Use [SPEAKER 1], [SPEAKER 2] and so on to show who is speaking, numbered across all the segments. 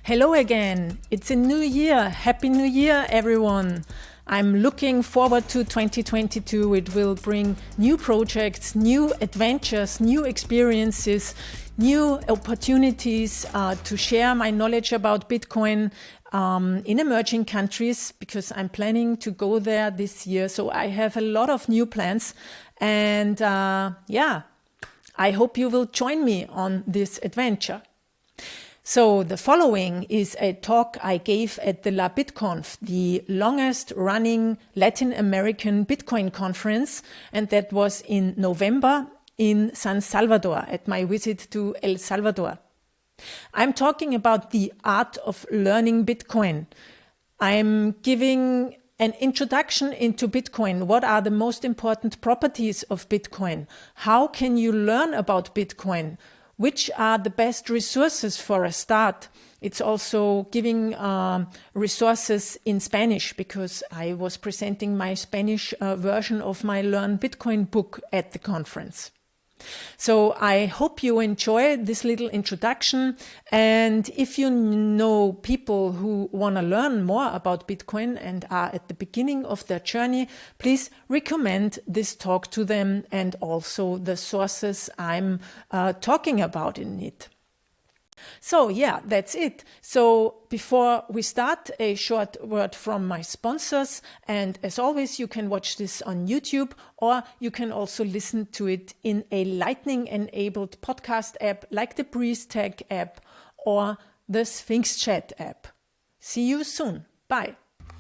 [SPEAKER 1] Hello again. It's a new year. Happy New Year, everyone. I'm looking forward to 2022. It will bring new projects, new adventures, new experiences, new opportunities to share my knowledge about Bitcoin in emerging countries, because I'm planning to go there this year. So I have a lot of new plans, and I hope you will join me on this adventure. So the following is a talk I gave at the LaBitconf, the longest running Latin American Bitcoin conference, and that was in November in San Salvador at my visit to El Salvador. I'm talking about the art of learning Bitcoin. I'm giving an introduction into Bitcoin. What are the most important properties of Bitcoin? How can you learn about Bitcoin? Which are the best resources for a start? It's also giving resources in Spanish, because I was presenting my Spanish version of my Learn Bitcoin book at the conference. So I hope you enjoy this little introduction, and if you know people who want to learn more about Bitcoin and are at the beginning of their journey, please recommend this talk to them and also the sources I'm talking about in it. So yeah, that's it. So before we start, a short word from my sponsors. And as always, you can watch this on YouTube, or you can also listen to it in a Lightning-enabled podcast app like the Breeze Tag app or the Sphinx Chat app. See you soon. Bye.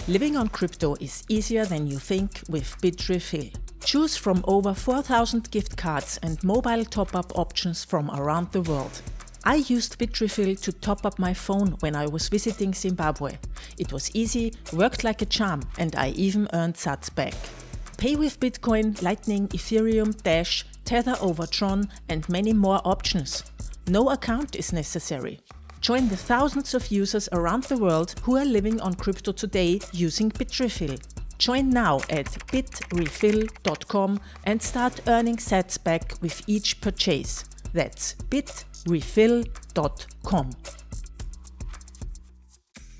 [SPEAKER 1] Living on crypto is easier than you think with Bitrefill. Choose from over 4,000 gift cards and mobile top-up options from around the world. I used Bitrefill to top up my phone when I was visiting Zimbabwe. It was easy, worked like a charm, and I even earned sats back. Pay with Bitcoin, Lightning, Ethereum, Dash, Tether over Tron, and many more options. No account is necessary. Join the thousands of users around the world who are living on crypto today using Bitrefill. Join now at bitrefill.com and start earning sats back with each purchase. That's bitrefill.com.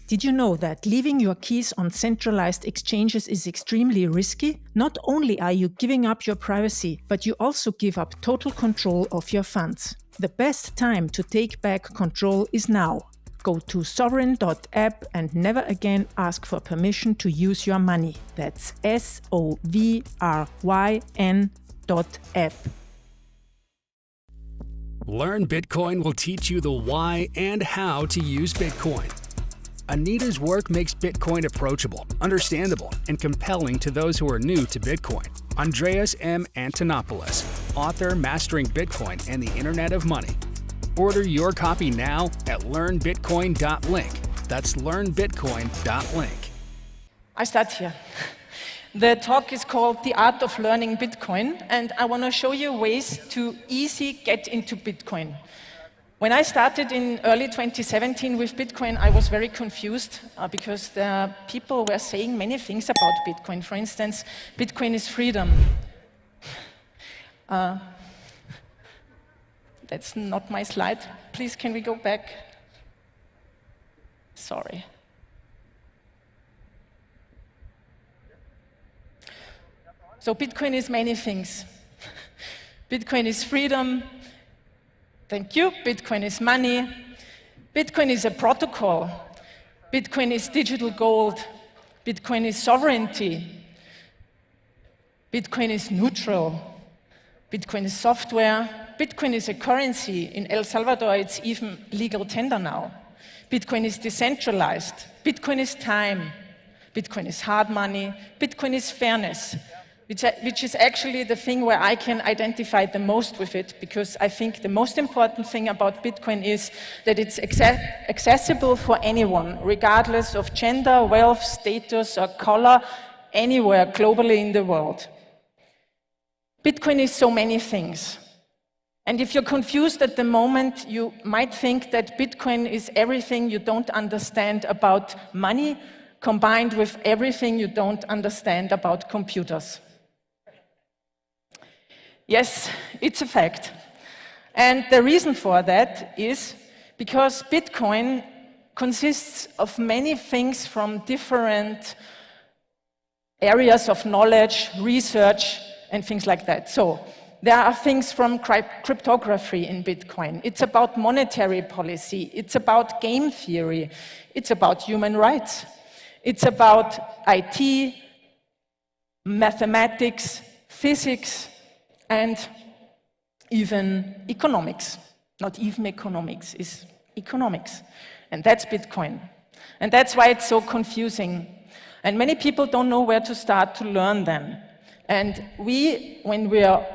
[SPEAKER 1] Did you know that leaving your keys on centralized exchanges is extremely risky? Not only are you giving up your privacy, but you also give up total control of your funds. The best time to take back control is now. Go to sovryn.app and never again ask for permission to use your money. That's sovryn.app.
[SPEAKER 2] Learn Bitcoin will teach you the why and how to use Bitcoin. Anita's work makes Bitcoin approachable, understandable, and compelling to those who are new to Bitcoin. Andreas M. Antonopoulos, author Mastering Bitcoin and the Internet of Money. Order your copy now at learnbitcoin.link. That's learnbitcoin.link.
[SPEAKER 1] I start here. The talk is called The Art of Learning Bitcoin, and I want to show you ways to easily get into Bitcoin. When I started in early 2017 with Bitcoin, I was very confused because the people were saying many things about Bitcoin. For instance, Bitcoin is freedom. That's not my slide. Please, can we go back? Sorry. So Bitcoin is many things. Bitcoin is freedom. Thank you. Bitcoin is money. Bitcoin is a protocol. Bitcoin is digital gold. Bitcoin is sovereignty. Bitcoin is neutral. Bitcoin is software. Bitcoin is a currency. In El Salvador, it's even legal tender now. Bitcoin is decentralized. Bitcoin is time. Bitcoin is hard money. Bitcoin is fairness. Which is actually the thing where I can identify the most with it, because I think the most important thing about Bitcoin is that it's accessible for anyone, regardless of gender, wealth, status, or color, anywhere globally in the world. Bitcoin is so many things. And if you're confused at the moment, you might think that Bitcoin is everything you don't understand about money, combined with everything you don't understand about computers. Yes, it's a fact. And the reason for that is because Bitcoin consists of many things from different areas of knowledge, research, and things like that. So there are things from cryptography in Bitcoin. It's about monetary policy. It's about game theory. It's about human rights. It's about IT, mathematics, physics, and even economics. Not even economics, it's economics. And that's Bitcoin. And that's why it's so confusing. And many people don't know where to start to learn them. And when we are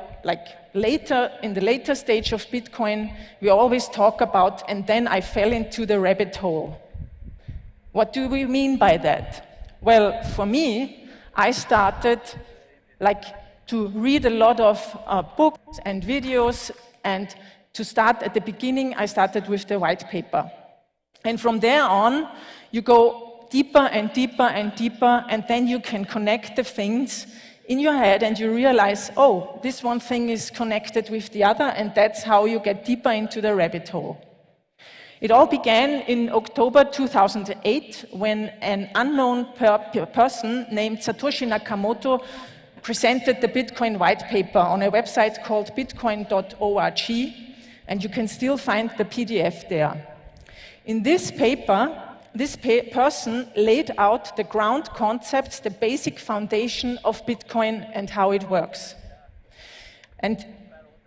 [SPEAKER 1] in the later stage of Bitcoin, we always talk about, and then I fell into the rabbit hole. What do we mean by that? Well, for me, I started to read a lot of books and videos, and to start at the beginning, I started with the white paper. And from there on, you go deeper and deeper and deeper, and then you can connect the things in your head, and you realize, oh, this one thing is connected with the other, and that's how you get deeper into the rabbit hole. It all began in October 2008, when an unknown person named Satoshi Nakamoto presented the Bitcoin white paper on a website called bitcoin.org, and you can still find the PDF there. In this paper, this person laid out the ground concepts, the basic foundation of Bitcoin and how it works. And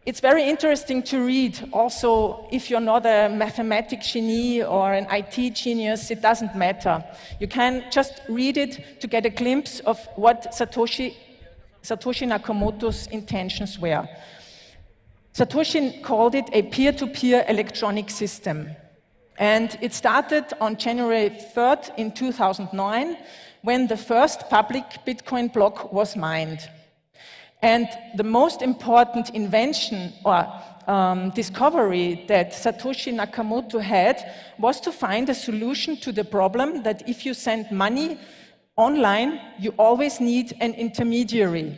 [SPEAKER 1] it's very interesting to read. Also, if you're not a mathematics genie or an IT genius, it doesn't matter. You can just read it to get a glimpse of what Satoshi Nakamoto's intentions were. Satoshi called it a peer-to-peer electronic system. And it started on January 3rd in 2009, when the first public Bitcoin block was mined. And the most important invention or discovery that Satoshi Nakamoto had was to find a solution to the problem that if you send money online, you always need an intermediary.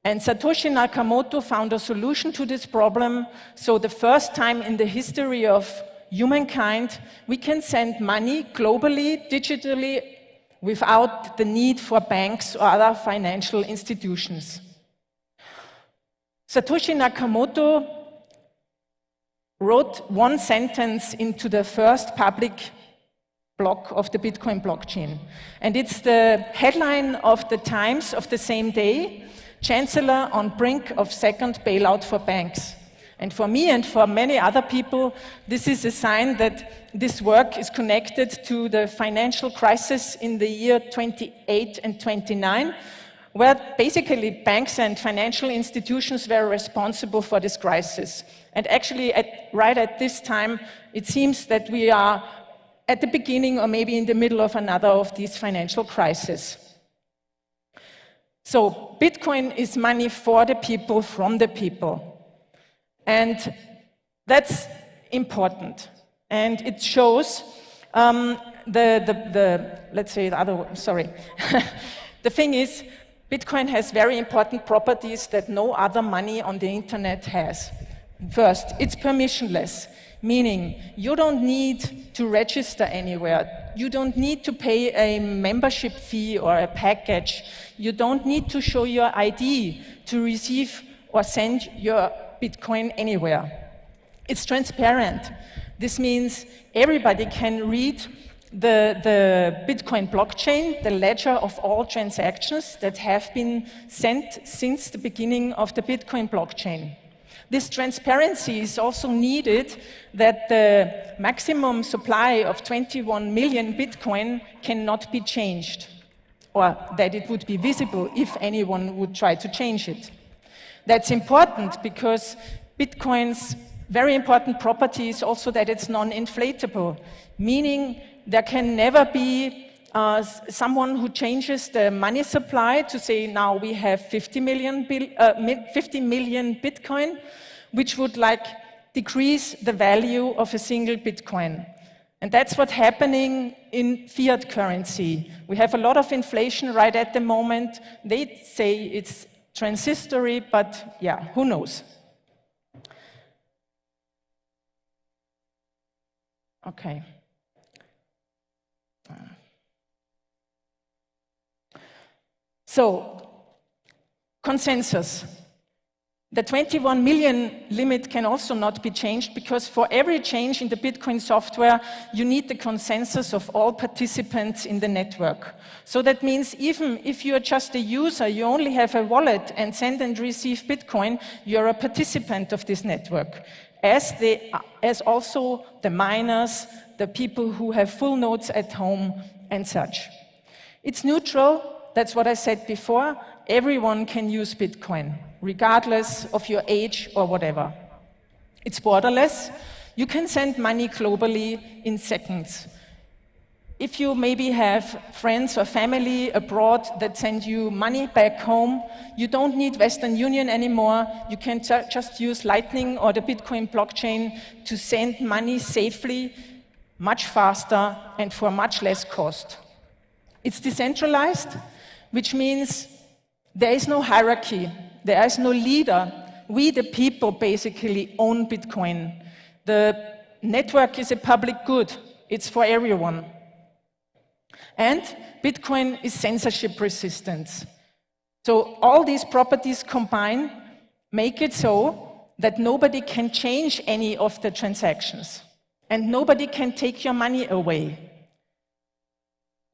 [SPEAKER 1] And Satoshi Nakamoto found a solution to this problem, so the first time in the history of humankind, we can send money globally, digitally, without the need for banks or other financial institutions. Satoshi Nakamoto wrote one sentence into the first public block of the Bitcoin blockchain. And it's the headline of the Times of the same day, "Chancellor on brink of second bailout for banks." And for me and for many other people, this is a sign that this work is connected to the financial crisis in the year 28 and 29, where basically banks and financial institutions were responsible for this crisis. And actually, right at this time, it seems that we are at the beginning or maybe in the middle of another of these financial crises. So Bitcoin is money for the people, from the people. And that's important. And it shows let's say the other one, sorry. The thing is, Bitcoin has very important properties that no other money on the internet has. First, it's permissionless, meaning you don't need to register anywhere. You don't need to pay a membership fee or a package. You don't need to show your ID to receive or send your Bitcoin anywhere. It's transparent. This means everybody can read the Bitcoin blockchain, the ledger of all transactions that have been sent since the beginning of the Bitcoin blockchain. This transparency is also needed that the maximum supply of 21 million Bitcoin cannot be changed, or that it would be visible if anyone would try to change it. That's important because Bitcoin's very important property is also that it's non-inflatable, meaning there can never be someone who changes the money supply to say, now we have 50 million Bitcoin, which would decrease the value of a single Bitcoin. And that's what's happening in fiat currency. We have a lot of inflation right at the moment. They say it's transitory, but yeah, who knows? Okay. So, consensus. The 21 million limit can also not be changed because for every change in the Bitcoin software, you need the consensus of all participants in the network. So that means even if you are just a user, you only have a wallet and send and receive Bitcoin, you're a participant of this network, as also the miners, the people who have full nodes at home and such. It's neutral, that's what I said before. Everyone can use Bitcoin, regardless of your age or whatever. It's borderless. You can send money globally in seconds. If you maybe have friends or family abroad that send you money back home, you don't need Western Union anymore. You can just use Lightning or the Bitcoin blockchain to send money safely, much faster, and for much less cost. It's decentralized, which means there is no hierarchy, there is no leader. We, the people, basically own Bitcoin. The network is a public good. It's for everyone. And Bitcoin is censorship resistant. So all these properties combined make it so that nobody can change any of the transactions. And nobody can take your money away.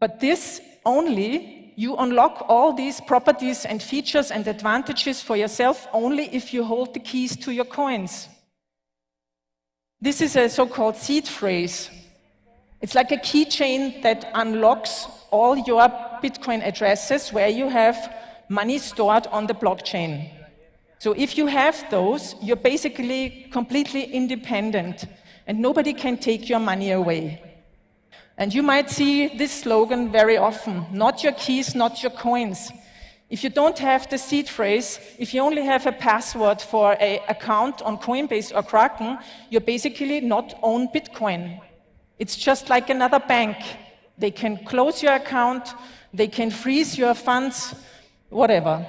[SPEAKER 1] But this only you unlock all these properties and features and advantages for yourself only if you hold the keys to your coins. This is a so-called seed phrase. It's like a keychain that unlocks all your Bitcoin addresses where you have money stored on the blockchain. So if you have those, you're basically completely independent and nobody can take your money away. And you might see this slogan very often, not your keys, not your coins. If you don't have the seed phrase, if you only have a password for an account on Coinbase or Kraken, you're basically not own Bitcoin. It's just like another bank. They can close your account, they can freeze your funds, whatever.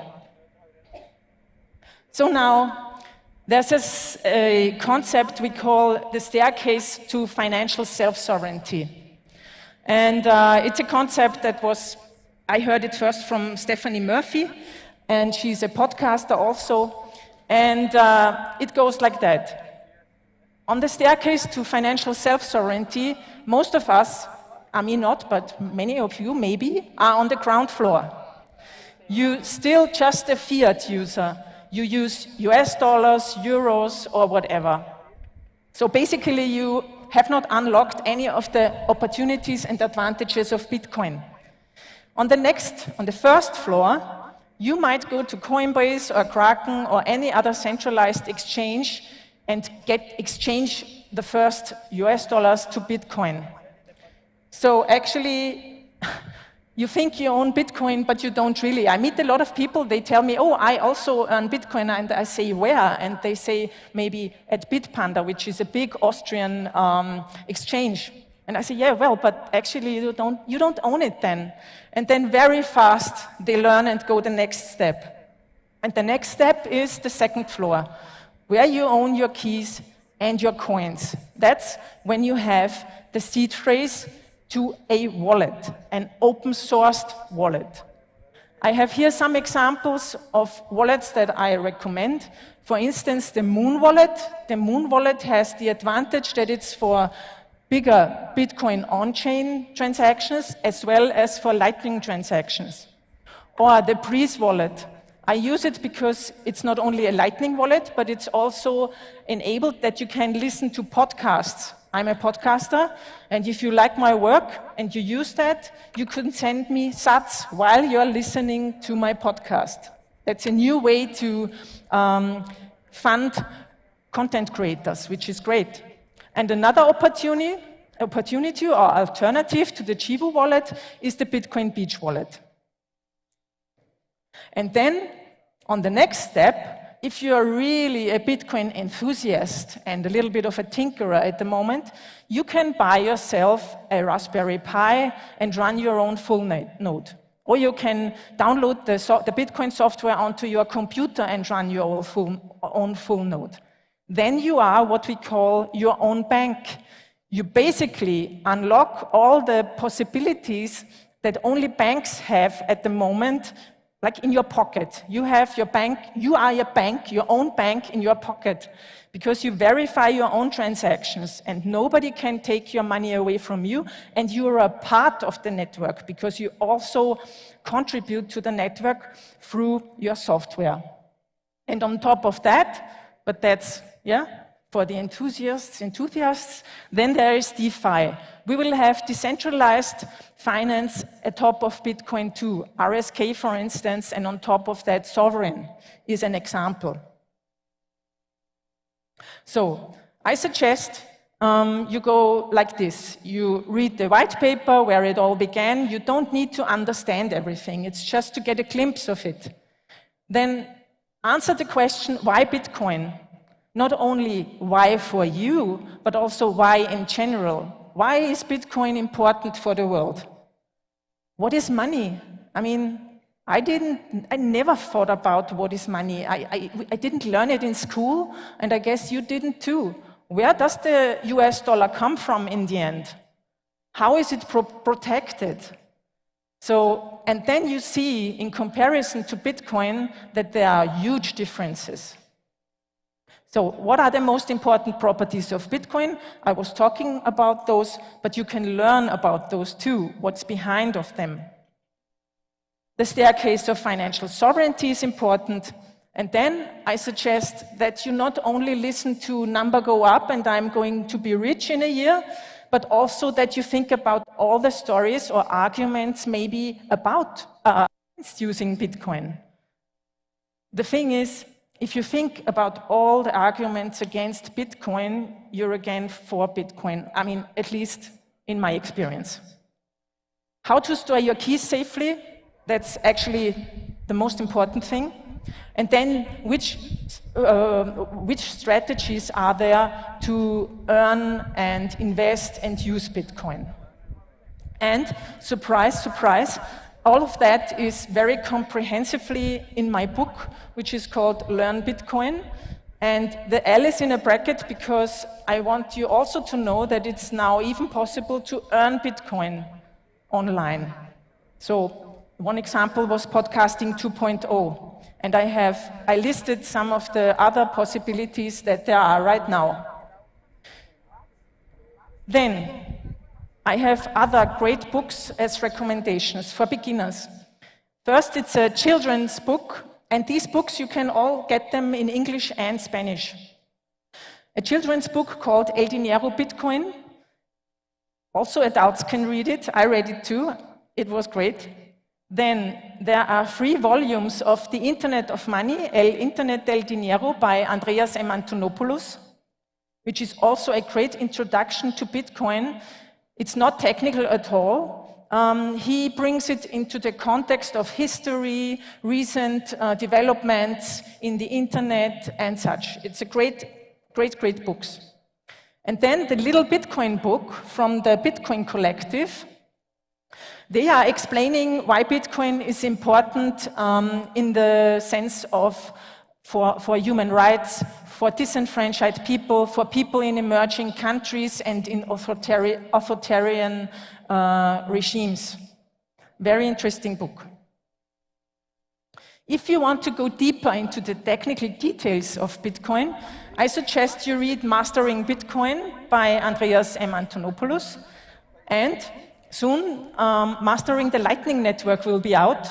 [SPEAKER 1] So now, there's a concept we call the staircase to financial self-sovereignty. And it's a concept that I heard it first from Stephanie Murphy, and she's a podcaster also, and it goes like that. On the staircase to financial self-sovereignty, most of us, I mean not, but many of you maybe, are on the ground floor. You're still just a fiat user. You use US dollars, euros, or whatever. So basically you have not unlocked any of the opportunities and advantages of Bitcoin. On the first floor, you might go to Coinbase or Kraken or any other centralized exchange and exchange the first US dollars to Bitcoin. So actually, you think you own Bitcoin, but you don't really. I meet a lot of people, they tell me, oh, I also earn Bitcoin, and I say, where? And they say, maybe at Bitpanda, which is a big Austrian exchange. And I say, yeah, well, but actually you don't own it then. And then very fast, they learn and go the next step. And the next step is the second floor, where you own your keys and your coins. That's when you have the seed phrase to a wallet, an open-sourced wallet. I have here some examples of wallets that I recommend. For instance, the Moon Wallet. The Moon Wallet has the advantage that it's for bigger Bitcoin on-chain transactions as well as for Lightning transactions. Or the Breeze Wallet. I use it because it's not only a Lightning wallet, but it's also enabled that you can listen to podcasts. I'm a podcaster, and if you like my work and you use that, you can send me sats while you're listening to my podcast. That's a new way to fund content creators, which is great. And another opportunity or alternative to the Chivo wallet is the Bitcoin Beach wallet. And then, on the next step, if you're really a Bitcoin enthusiast and a little bit of a tinkerer at the moment, you can buy yourself a Raspberry Pi and run your own full node. Or you can download the Bitcoin software onto your computer and run your own full node. Then you are what we call your own bank. you basically unlock all the possibilities that only banks have at the moment, like in your pocket. You have your bank, you are your bank, your own bank in your pocket, because you verify your own transactions and nobody can take your money away from you, and you are a part of the network because you also contribute to the network through your software. And on top of that, but that's, for the enthusiasts, then there is DeFi. We will have decentralized finance atop of Bitcoin too. RSK, for instance, and on top of that, Sovryn is an example. So I suggest you go like this. You read the white paper where it all began. You don't need to understand everything. It's just to get a glimpse of it. Then answer the question, why Bitcoin? Not only why for you, but also why in general. Why is Bitcoin important for the world? What is money? I mean, I never thought about what is money. I didn't learn it in school, and I guess you didn't too. Where does the US dollar come from in the end? How is it protected? So, and then you see, in comparison to Bitcoin, that there are huge differences. So what are the most important properties of Bitcoin? I was talking about those, but you can learn about those too, what's behind of them. The staircase of financial sovereignty is important. And then I suggest that you not only listen to number go up and I'm going to be rich in a year, but also that you think about all the stories or arguments maybe about using Bitcoin. The thing is, if you think about all the arguments against Bitcoin, you're again for Bitcoin. I mean, at least in my experience. How to store your keys safely? That's actually the most important thing. And then which strategies are there to earn and invest and use Bitcoin? And surprise, surprise, all of that is very comprehensively in my book, which is called Learn Bitcoin. And the L is in a bracket because I want you also to know that it's now even possible to earn Bitcoin online. So one example was podcasting 2.0. And I listed some of the other possibilities that there are right now. Then, I have other great books as recommendations for beginners. First, it's a children's book, and these books you can all get them in English and Spanish. A children's book called El Dinero Bitcoin. Also adults can read it. I read it too. It was great. Then there are 3 volumes of The Internet of Money, El Internet del Dinero by Andreas M. Antonopoulos, which is also a great introduction to Bitcoin. It's not technical at all. He brings it into the context of history, recent developments in the internet and such. It's a great book. And then the Little Bitcoin book from the Bitcoin Collective. They are explaining why Bitcoin is important in the sense of for human rights, for disenfranchised people, for people in emerging countries and in authoritarian regimes. Very interesting book. If you want to go deeper into the technical details of Bitcoin, I suggest you read Mastering Bitcoin by Andreas M. Antonopoulos, and soon Mastering the Lightning Network will be out,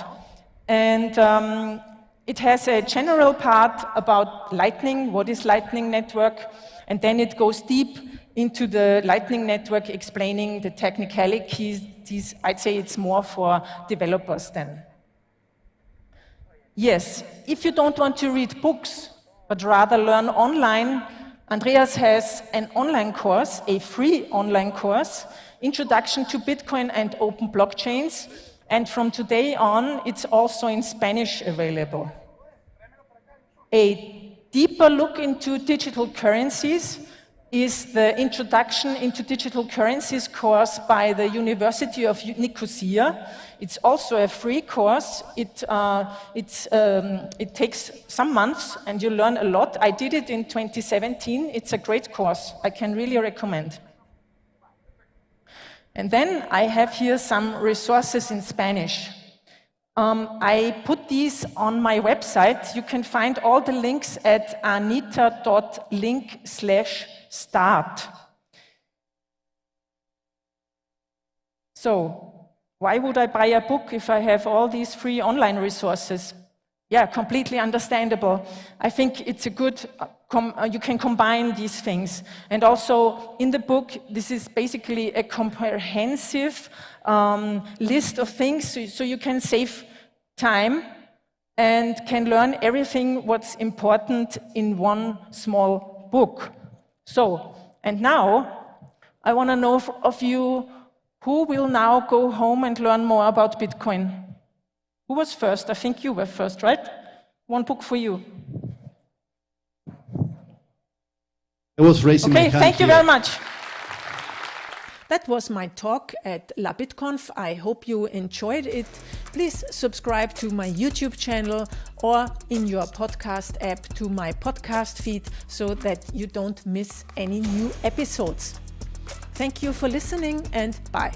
[SPEAKER 1] and it has a general part about Lightning, what is Lightning Network, and then it goes deep into the Lightning Network, explaining the technicalities. I'd say it's more for developers then. Yes, if you don't want to read books, but rather learn online, Andreas has an online course, a free online course, Introduction to Bitcoin and Open Blockchains, and from today on, it's also in Spanish available. A deeper look into digital currencies is the Introduction into Digital Currencies course by the University of Nicosia. It's also a free course. It takes some months and you learn a lot. I did it in 2017. It's a great course. I can really recommend. And then I have here some resources in Spanish. I put these on my website. You can find all the links at anita.link/start. So, why would I buy a book if I have all these free online resources? Yeah, completely understandable. I think it's a good, you can combine these things. And also in the book, this is basically a comprehensive list of things, so you can save time and can learn everything what's important in one small book. So, and now I want to know of you, who will now go home and learn more about Bitcoin? Who was first? I think you were first, right? One book for you.
[SPEAKER 3] I was raising my hand.
[SPEAKER 1] Okay, thank you
[SPEAKER 3] here.
[SPEAKER 1] very much. That was my talk at LaBitconf. I hope you enjoyed it. Please subscribe to my YouTube channel or in your podcast app to my podcast feed so that you don't miss any new episodes. Thank you for listening and bye.